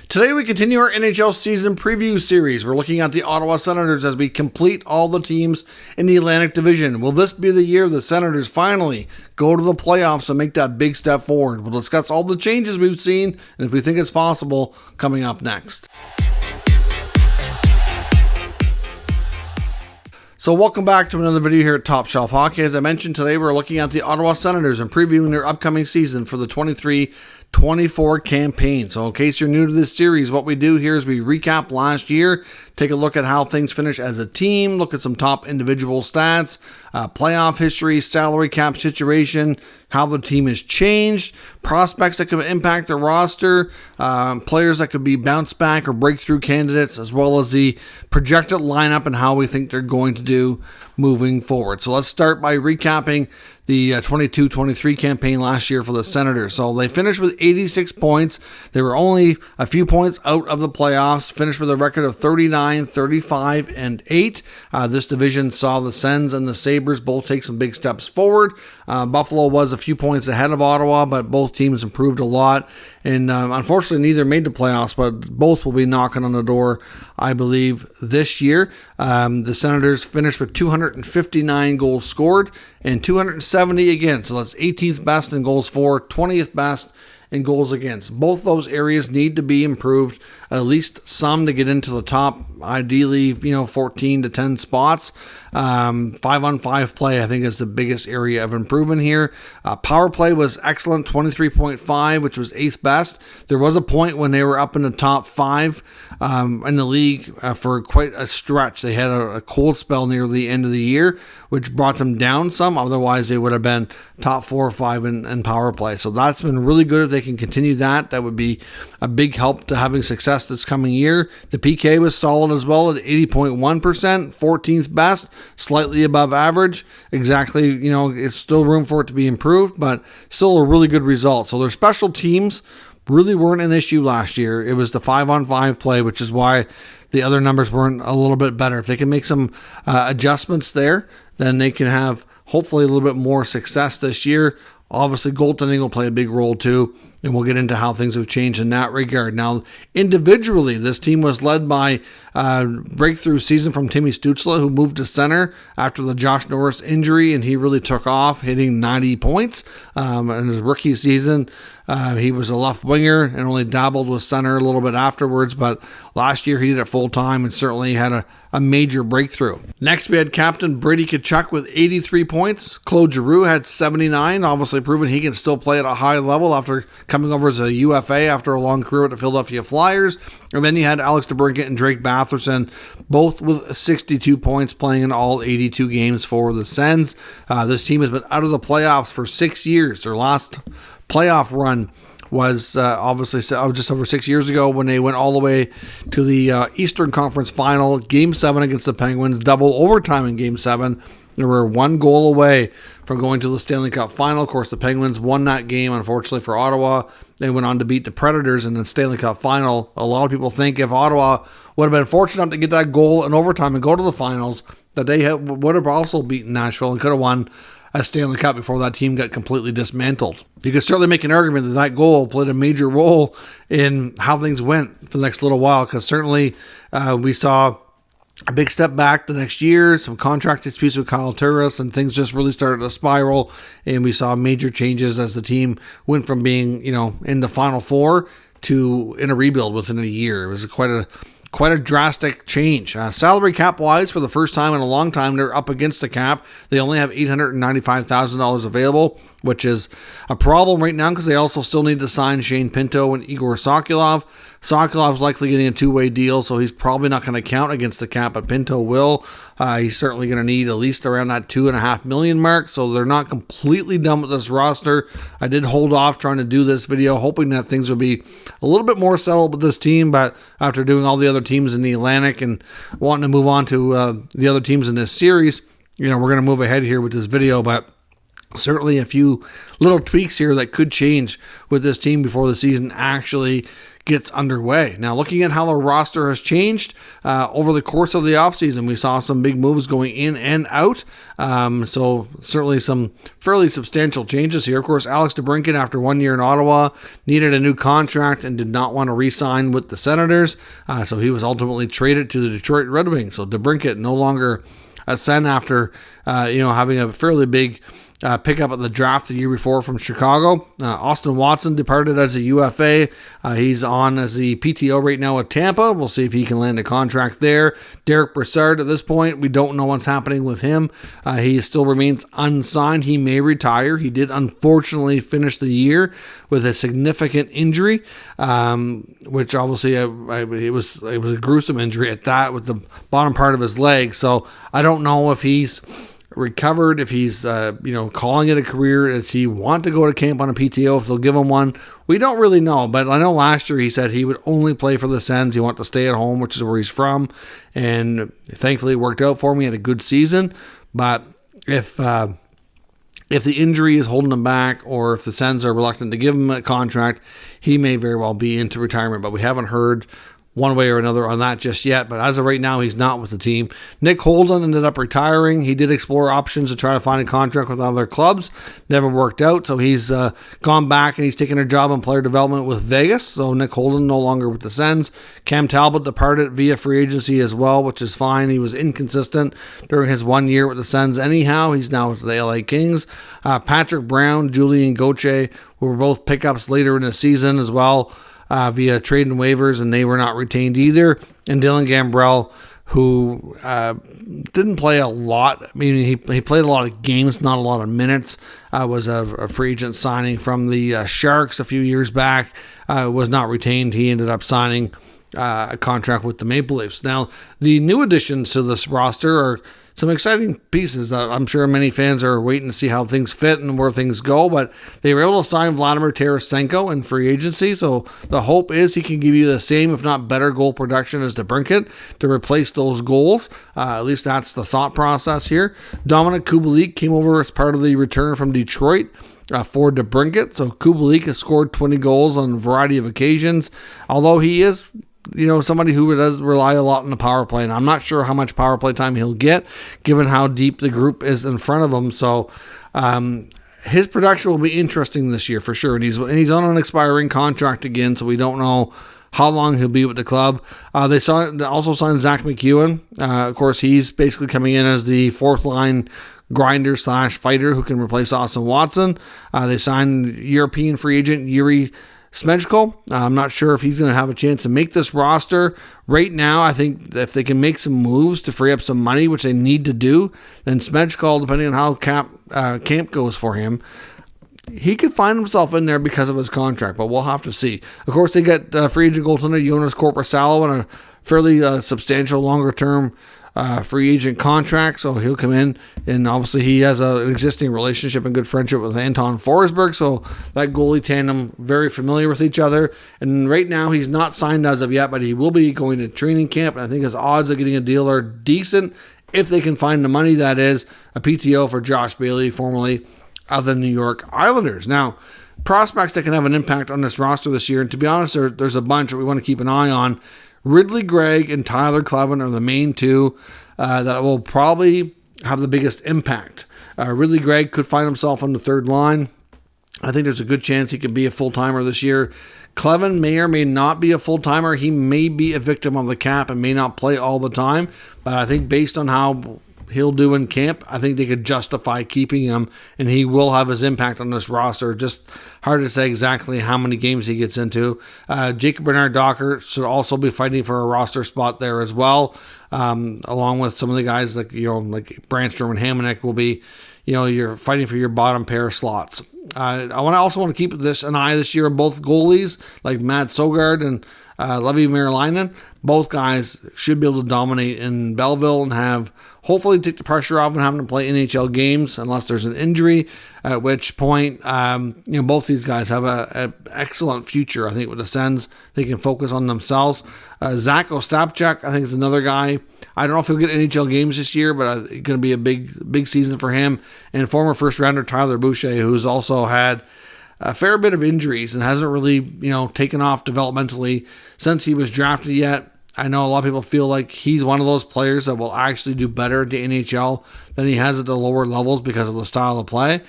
Today we continue our NHL season preview series. We're looking at the Ottawa Senators as we complete all the teams in the Atlantic Division. Will this be the year the Senators finally go to the playoffs and make that big step forward? We'll discuss all the changes we've seen and if we think it's possible coming up next. So welcome back to another video here at Top Shelf Hockey. As I mentioned, today we're looking at the Ottawa Senators and previewing their upcoming season for the 23-24 campaign. So in case you're new to this series, what we do here is we recap last year, take a look at how things finish as a team, look at some top individual stats, playoff history, salary cap situation, how the team has changed, prospects that could impact the roster, players that could be bounce back or breakthrough candidates, as well as the projected lineup and how we think they're going to do moving forward. So let's start by recapping the 22-23 campaign last year for the Senators. So they finished with 86 points. They were only a few points out of the playoffs, finished with a record of 39, 35, and 8. This division saw the Sens and the Sabres both take some big steps forward. Buffalo was a few points ahead of Ottawa, but both teams improved a lot. And unfortunately, neither made the playoffs, but both will be knocking on the door, I believe, this year. The Senators finished with 259 goals scored and 270 against. So that's 18th best in goals for, 20th best in goals against. Both those areas need to be improved, at least some to get into the top, ideally, 14 to 10 spots. 5-on-5 play, I think, is the biggest area of improvement here. Power play was excellent, 23.5, which was 8th best. There was a point when they were up in the top 5 in the league for quite a stretch. They had a cold spell near the end of the year, which brought them down some. Otherwise, they would have been top 4 or 5 in power play. So that's been really good. If they can continue that, that would be a big help to having success this coming year. The PK was solid as well at 80.1%, 14th best, slightly above average. Exactly, it's still room for it to be improved, but still a really good result. So their special teams really weren't an issue last year. It was the 5-on-5 play, which is why the other numbers weren't a little bit better. If they can make some adjustments there, then they can have hopefully a little bit more success this year. Obviously, goaltending will play a big role too, and we'll get into how things have changed in that regard. Now, individually, this team was led by breakthrough season from Timmy Stützle, who moved to center after the Josh Norris injury, and he really took off, hitting 90 points. In his rookie season, he was a left winger and only dabbled with center a little bit afterwards, but last year he did it full time and certainly had a major breakthrough. Next, we had Captain Brady Tkachuk with 83 points. Claude Giroux had 79, obviously proving he can still play at a high level after coming over as a UFA after a long career with the Philadelphia Flyers. And then you had Alex DeBrincat and Drake Batherson, both with 62 points, playing in all 82 games for the Sens. This team has been out of the playoffs for 6 years. Their last playoff run was obviously just over 6 years ago when they went all the way to the Eastern Conference Final, Game 7 against the Penguins, double overtime in Game 7. They were one goal away from going to the Stanley Cup Final. Of course, the Penguins won that game, unfortunately for Ottawa. They went on to beat the Predators in the Stanley Cup Final. A lot of people think if Ottawa would have been fortunate enough to get that goal in overtime and go to the finals, that they would have also beaten Nashville and could have won a Stanley Cup before that team got completely dismantled. You could certainly make an argument that that goal played a major role in how things went for the next little while, because certainly we saw a big step back the next year, some contract disputes with Kyle Turris, and things just really started to spiral, and we saw major changes as the team went from being, in the Final Four to in a rebuild within a year. It was quite a drastic change. Salary cap wise, for the first time in a long time, they're up against the cap. They only have $895,000 available, which is a problem right now because they also still need to sign Shane Pinto and Igor Sokolov. Sokolov's likely getting a two-way deal, so he's probably not going to count against the cap, but Pinto will. He's certainly going to need at least around that $2.5 million mark, so they're not completely done with this roster. I did hold off trying to do this video, hoping that things would be a little bit more settled with this team, but after doing all the other teams in the Atlantic and wanting to move on to the other teams in this series, we're going to move ahead here with this video, but certainly a few little tweaks here that could change with this team before the season actually gets underway. Now, looking at how the roster has changed over the course of the offseason, we saw some big moves going in and out. So certainly some fairly substantial changes here. Of course, Alex DeBrincat, after 1 year in Ottawa, needed a new contract and did not want to re-sign with the Senators. So he was ultimately traded to the Detroit Red Wings. So DeBrincat no longer a Sen after having a fairly big pickup at the draft the year before from Chicago. Austin Watson departed as a UFA. He's on as the PTO right now at Tampa. We'll see if he can land a contract there. Derek Brassard, at this point, we don't know what's happening with him. He still remains unsigned. He may retire. He did unfortunately finish the year with a significant injury, which obviously it was a gruesome injury at that, with the bottom part of his leg. So I don't know if he's recovered, if he's calling it a career. Does he want to go to camp on a PTO, if they'll give him one? We don't really know, but I know last year he said he would only play for the Sens. He wanted to stay at home, which is where he's from, and thankfully it worked out for him. He had a good season, but if the injury is holding him back, or if the Sens are reluctant to give him a contract, he may very well be into retirement, but we haven't heard one way or another on that just yet. But as of right now, he's not with the team. Nick Holden ended up retiring. He did explore options to try to find a contract with other clubs. Never worked out, so he's gone back and he's taken a job in player development with Vegas. So Nick Holden no longer with the Sens. Cam Talbot departed via free agency as well, which is fine. He was inconsistent during his 1 year with the Sens anyhow. He's now with the LA Kings. Patrick Brown, Julian Gauthier, who were both pickups later in the season as well, via trade and waivers, and they were not retained either. And Dylan Gambrell, who didn't play a lot. I mean, he played a lot of games, not a lot of minutes. Was a free agent signing from the Sharks a few years back. Was not retained. He ended up signing a contract with the Maple Leafs. Now, the new additions to this roster are some exciting pieces that I'm sure many fans are waiting to see how things fit and where things go, but they were able to sign Vladimir Tarasenko in free agency, so the hope is he can give you the same, if not better, goal production as DeBrincat to replace those goals. At least that's the thought process here. Dominic Kubalik came over as part of the return from Detroit for DeBrincat, so Kubalik has scored 20 goals on a variety of occasions, although he is somebody who does rely a lot on the power play, and I'm not sure how much power play time he'll get given how deep the group is in front of him. So his production will be interesting this year for sure, and he's on an expiring contract again, so we don't know how long he'll be with the club. They also signed Zach McEwen. Of course, he's basically coming in as the fourth line grinder / fighter who can replace Austin Watson. They signed European free agent Yuri Smejko. I'm not sure if he's going to have a chance to make this roster. Right now, I think if they can make some moves to free up some money, which they need to do, then Smejko, depending on how camp goes for him, he could find himself in there because of his contract, but we'll have to see. Of course, they get free agent goaltender Jonas Korpisalo and a fairly substantial longer-term free agent contract, so he'll come in, and obviously he has an existing relationship and good friendship with Anton Forsberg, so that goalie tandem very familiar with each other. And right now he's not signed as of yet, but he will be going to training camp, and I think his odds of getting a deal are decent if they can find the money. That is a PTO for Josh Bailey, formerly of the New York Islanders. Now, prospects that can have an impact on this roster this year, and to be honest, there's a bunch that we want to keep an eye on. Ridley Gregg and Tyler Kleven are the main two that will probably have the biggest impact. Ridley Gregg could find himself on the third line. I think there's a good chance he could be a full-timer this year. Kleven may or may not be a full-timer. He may be a victim of the cap and may not play all the time. But I think based on how he'll do in camp, I think they could justify keeping him, and he will have his impact on this roster. Just hard to say exactly how many games he gets into. Jacob Bernard-Docker should also be fighting for a roster spot there as well, along with some of the guys like Brandstrom and Hamonic will be, you're fighting for your bottom pair slots. I also want to keep an eye this year on both goalies, like Matt Sogard and Levi Merilainen. Both guys should be able to dominate in Belleville and hopefully take the pressure off and having to play NHL games unless there's an injury, at which point, both these guys have an excellent future. I think with the Sens, they can focus on themselves. Zach Ostapchuk, I think, is another guy. I don't know if he'll get NHL games this year, but it's going to be a big season for him. And former first rounder Tyler Boucher, who's also had a fair bit of injuries and hasn't really, taken off developmentally since he was drafted yet. I know a lot of people feel like he's one of those players that will actually do better at the NHL than he has at the lower levels because of the style of play.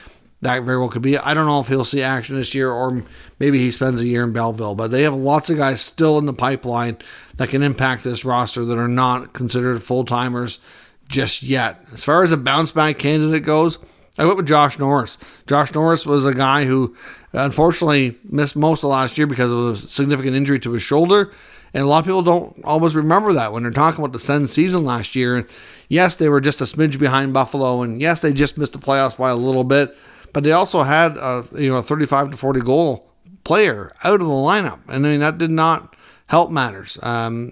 That very well could be. I don't know if he'll see action this year or maybe he spends a year in Belleville, but they have lots of guys still in the pipeline that can impact this roster that are not considered full-timers just yet. As far as a bounce-back candidate goes, I went with Josh Norris. Josh Norris was a guy who unfortunately missed most of last year because of a significant injury to his shoulder. And a lot of people don't always remember that when they're talking about the Sens season last year. And yes, they were just a smidge behind Buffalo. And yes, they just missed the playoffs by a little bit. But they also had a 35 to 40 goal player out of the lineup. And I mean, that did not help matters.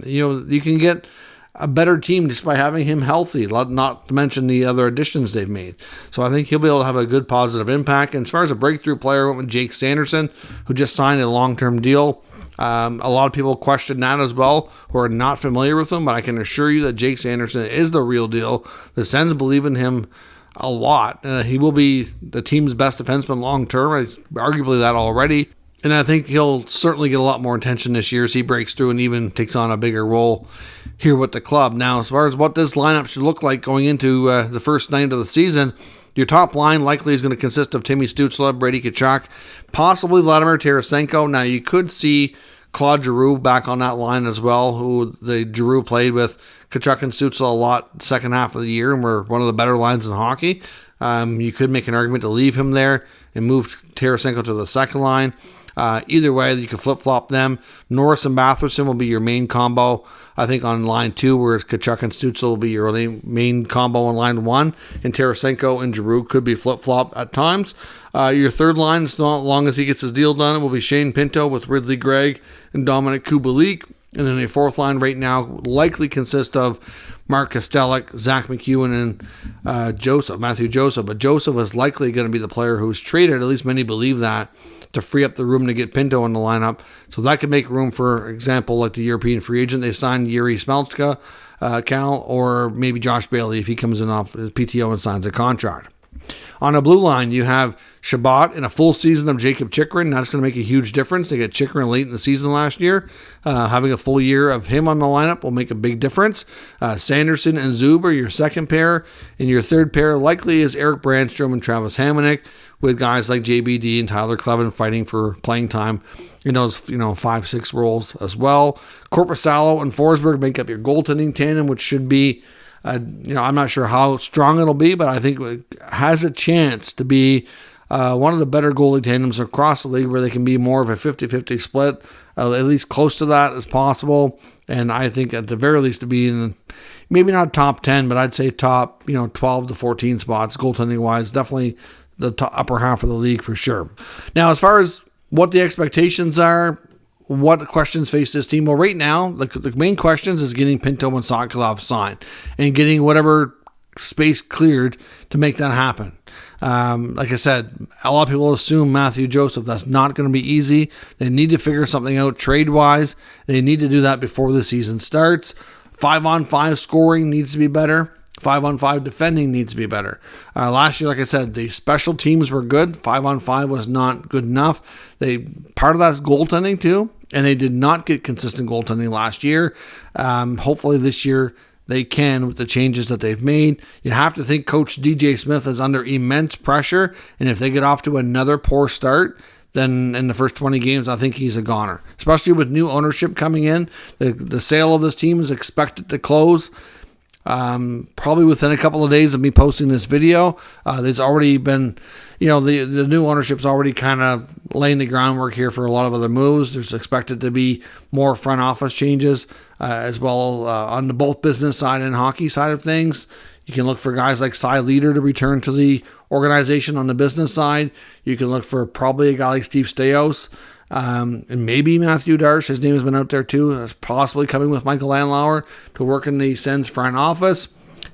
You can get a better team just by having him healthy, not to mention the other additions they've made. So I think he'll be able to have a good positive impact. And as far as a breakthrough player, I went with Jake Sanderson, who just signed a long-term deal. A lot of people question that as well, who are not familiar with him, but I can assure you that Jake Sanderson is the real deal. The Sens believe in him a lot. He will be the team's best defenseman long-term, arguably that already. And I think he'll certainly get a lot more attention this year as he breaks through and even takes on a bigger role here with the club. Now, as far as what this lineup should look like going into the first night of the season, your top line likely is going to consist of Timmy Stützle, Brady Tkachuk, possibly Vladimir Tarasenko. Now, you could see Claude Giroux back on that line as well, who the Giroux played with Tkachuk and Stützle a lot second half of the year and were one of the better lines in hockey. You could make an argument to leave him there and move Tarasenko to the second line. Either way, you can flip-flop them. Norris and Batherson will be your main combo, I think, on line 2, whereas Tkachuk and Stützle will be your main combo on line 1, and Tarasenko and Giroux could be flip-flop at times. Your third line, as long as he gets his deal done, it will be Shane Pinto with Ridley Gregg and Dominic Kubalik. And then your fourth line right now likely consists of Mark Kastelic, Zach McEwen, and Matthew Joseph. But Joseph is likely going to be the player who's traded, at least many believe that, to free up the room to get Pinto in the lineup. So that could make room, for example, like the European free agent. They signed Yuri Smelchka, Cal, or maybe Josh Bailey if he comes in off his PTO and signs a contract. On a blue line, you have Shabbat and a full season of Jacob Chychrun. That's going to make a huge difference. They get Chychrun late in the season last year. Having a full year of him on the lineup will make a big difference. Sanderson and Zub are your second pair. And your third pair likely is Eric Brandstrom and Travis Hamonic, with guys like JBD and Tyler Clevin fighting for playing time in those 5-6 roles as well. Korpisalo and Forsberg make up your goaltending tandem, which should be I'm not sure how strong it'll be, but I think it has a chance to be one of the better goalie tandems across the league, where they can be more of a 50-50 split, at least close to that as possible. And I think at the very least to be in maybe not top 10, but I'd say top 12 to 14 spots goaltending wise, definitely the upper half of the league for sure. Now, as far as what the expectations are, what questions face this team? Well, right now, the main questions is getting Pinto and Sokolov signed and getting whatever space cleared to make that happen. Like I said, a lot of people assume Matthew Joseph. That's not going to be easy. They need to figure something out trade-wise. They need to do that before the season starts. 5-on-5 scoring needs to be better. 5-on-5 defending needs to be better. Last year, like I said, the special teams were good. 5-on-5 was not good enough. Part of that's goaltending too, and they did not get consistent goaltending last year. Hopefully this year they can with the changes that they've made. You have to think Coach DJ Smith is under immense pressure, and if they get off to another poor start, then in the first 20 games, I think he's a goner. Especially with new ownership coming in. The sale of this team is expected to close probably within a couple of days of me posting this video. There's already been, the new ownership's already kind of laying the groundwork here for a lot of other moves. There's expected to be more front office changes as well on the both business side and hockey side of things. You can look for guys like Skelliter to return to the organization on the business side. You can look for probably a guy like Steve Staios, and maybe Matthew Darsh. His name has been out there too, possibly coming with Michael Landlauer to work in the Sens front office.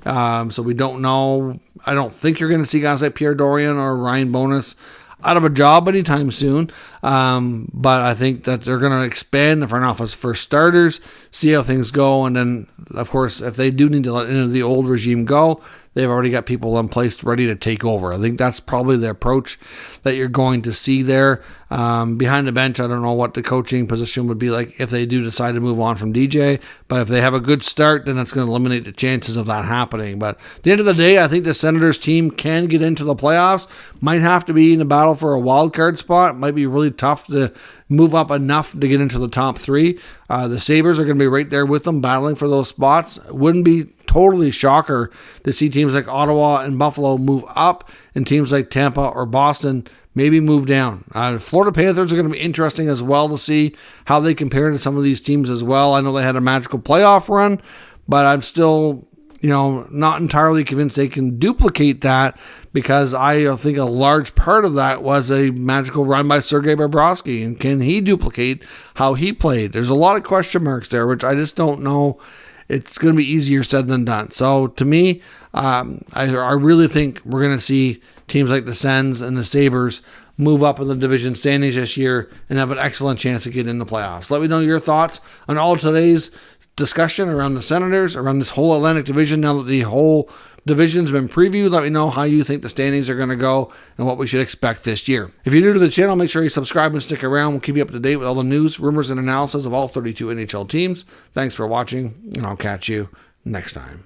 So we don't know. I don't think you're going to see guys like Pierre Dorian or Ryan Bonus out of a job anytime soon. But I think that they're going to expand the front office for starters, see how things go. And then, of course, if they do need to let any of the old regime go, they've already got people in place ready to take over. I think that's probably the approach that you're going to see there. Behind the bench, I don't know what the coaching position would be like if they do decide to move on from DJ. But if they have a good start, then that's going to eliminate the chances of that happening. But at the end of the day, I think the Senators team can get into the playoffs. Might have to be in the battle for a wild card spot. It might be really tough to move up enough to get into the top three. The Sabres are going to be right there with them, battling for those spots. Wouldn't be totally shocker to see teams like Ottawa and Buffalo move up, and teams like Tampa or Boston maybe move down. Florida Panthers are going to be interesting as well to see how they compare to some of these teams as well. I know they had a magical playoff run, but I'm still, not entirely convinced they can duplicate that, because I think a large part of that was a magical run by Sergei Bobrovsky, and can he duplicate how he played? There's a lot of question marks there, which I just don't know. It's going to be easier said than done. So to me, I really think we're going to see teams like the Sens and the Sabres move up in the division standings this year and have an excellent chance to get in the playoffs. Let me know your thoughts on all today's discussion around the Senators, around this whole Atlantic division. Now that the whole division's been previewed, let me know how you think the standings are going to go and what we should expect this year. If you're new to the channel, make sure you subscribe and stick around. We'll keep you up to date with all the news, rumors, and analysis of all 32 NHL teams. Thanks for watching, and I'll catch you next time.